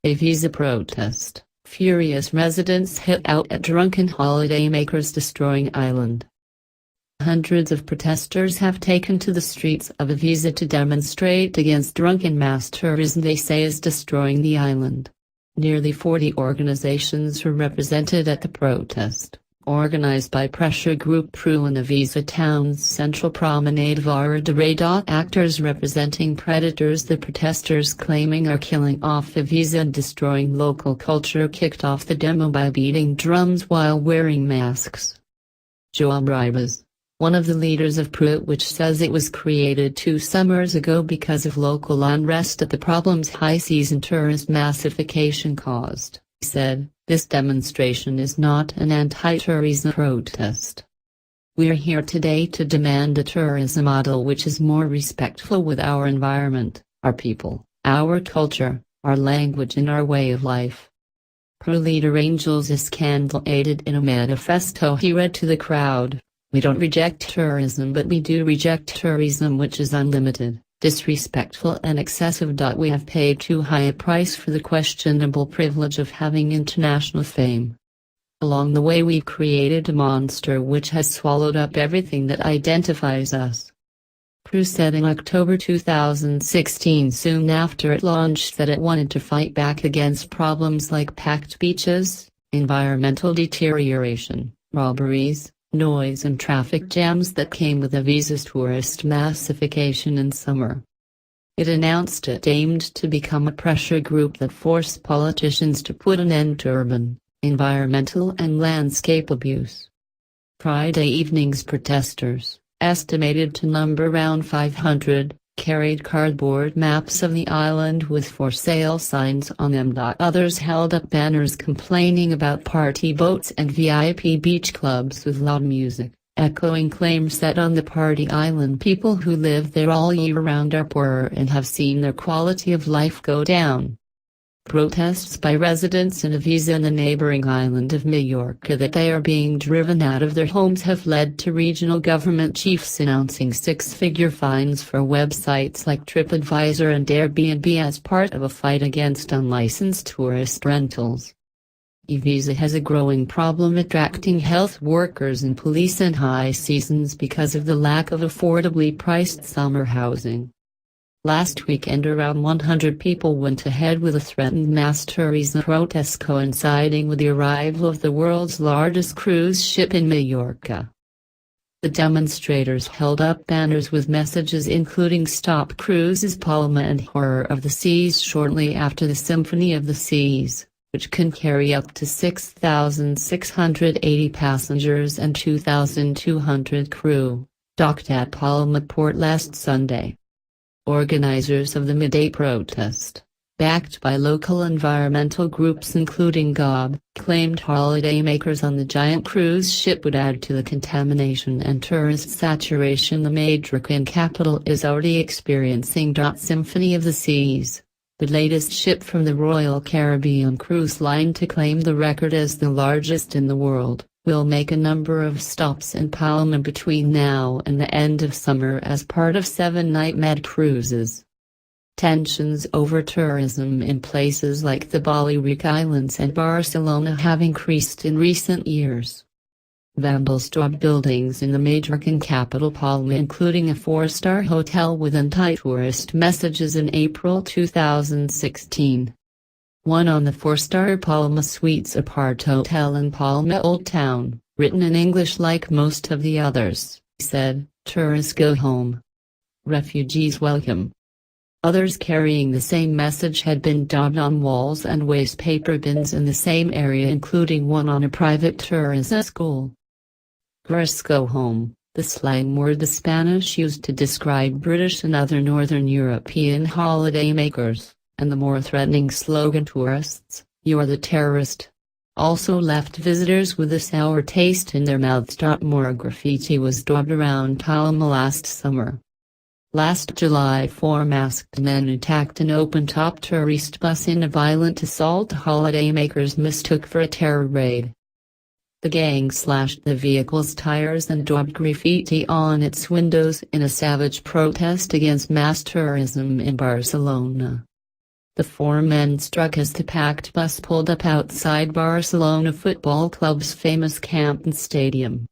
IBIZA protest. Furious residents hit out at drunken holidaymakers destroying island. Hundreds of protesters have taken to the streets of IBIZA to demonstrate against drunken mass tourism they say is destroying the island. Nearly 40 organizations were represented at the protest, organized by pressure group PRU in IBIZA town's central promenade Varadaray. Actors representing predators the protesters claiming are killing off IBIZA and destroying local culture kicked off the demo by beating drums while wearing masks. Joe Ribas, one of the leaders of PRU, which says it was created 2 summers ago because of local unrest at the problems high season tourist massification caused, said, "This demonstration is not an anti-tourism protest. We're here today to demand a tourism model which is more respectful with our environment, our people, our culture, our language and our way of life." PRU leader Angels Iskandar aided in a manifesto he read to the crowd. "We don't reject tourism, but we do reject tourism which is unlimited, disrespectful and excessive. We have paid too high a price for the questionable privilege of having international fame. Along the way we've created a monster which has swallowed up everything that identifies us." PRU said in October 2016, soon after it launched, that it wanted to fight back against problems like packed beaches, environmental deterioration, robberies, noise and traffic jams that came with IBIZA's tourist massification in summer. It announced it aimed to become a pressure group that forced politicians to put an end to urban, environmental and landscape abuse. Friday evening's protesters, estimated to number around 500, carried cardboard maps of the island with for sale signs on them. Others held up banners complaining about party boats and VIP beach clubs with loud music, echoing claims that on the party island people who live there all year round are poorer and have seen their quality of life go down. Protests by residents in IBIZA and the neighboring island of Majorca that they are being driven out of their homes have led to regional government chiefs announcing 6-figure fines for websites like TripAdvisor and Airbnb as part of a fight against unlicensed tourist rentals. IBIZA has a growing problem attracting health workers and police in high seasons because of the lack of affordably priced summer housing. Last weekend around 100 people went ahead with a threatened mass tourism protest coinciding with the arrival of the world's largest cruise ship in Majorca. The demonstrators held up banners with messages including "Stop Cruises Palma" and "Horror of the Seas" shortly after the Symphony of the Seas, which can carry up to 6,680 passengers and 2,200 crew, docked at Palma port last Sunday. Organizers of the Midday protest, backed by local environmental groups including GOB, claimed holidaymakers on the giant cruise ship would add to the contamination and tourist saturation the Majorcan capital is already experiencing. Symphony of the Seas, the latest ship from the Royal Caribbean Cruise Line to claim the record as the largest in the world, will make a number of stops in Palma between now and the end of summer as part of 7-night med cruises. Tensions over tourism in places like the Balearic Islands and Barcelona have increased in recent years. Vandals stormed buildings in the Majorcan capital Palma, including a 4-star hotel with anti-tourist messages in April 2016. One on the 4-star Palma Suites Apart Hotel in Palma Old Town, written in English like most of the others, said, "Tourists go home. Refugees welcome." Others carrying the same message had been daubed on walls and waste paper bins in the same area, including one on a private tourism school. "Tourists go home," the slang word the Spanish used to describe British and other Northern European holidaymakers. And the more threatening slogan "Tourists, you're the terrorist," also left visitors with a sour taste in their mouths. More graffiti was daubed around Palma last summer. Last July 4 masked men attacked an open-top tourist bus in a violent assault holidaymakers mistook for a terror raid. The gang slashed the vehicle's tires and daubed graffiti on its windows in a savage protest against mass tourism in Barcelona. The four men struck as the packed bus pulled up outside Barcelona Football Club's famous Camp Nou stadium.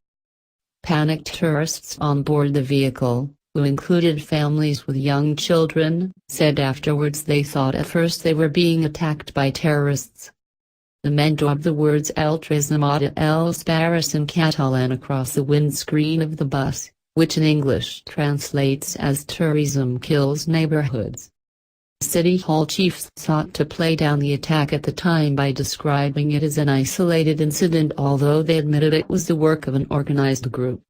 Panicked tourists on board the vehicle, who included families with young children, said afterwards they thought at first they were being attacked by terrorists. The men daubed the words El Terrorisme mata els barris in Catalan across the windscreen of the bus, which in English translates as "Tourism kills neighborhoods." City Hall chiefs sought to play down the attack at the time by describing it as an isolated incident, although they admitted it was the work of an organized group.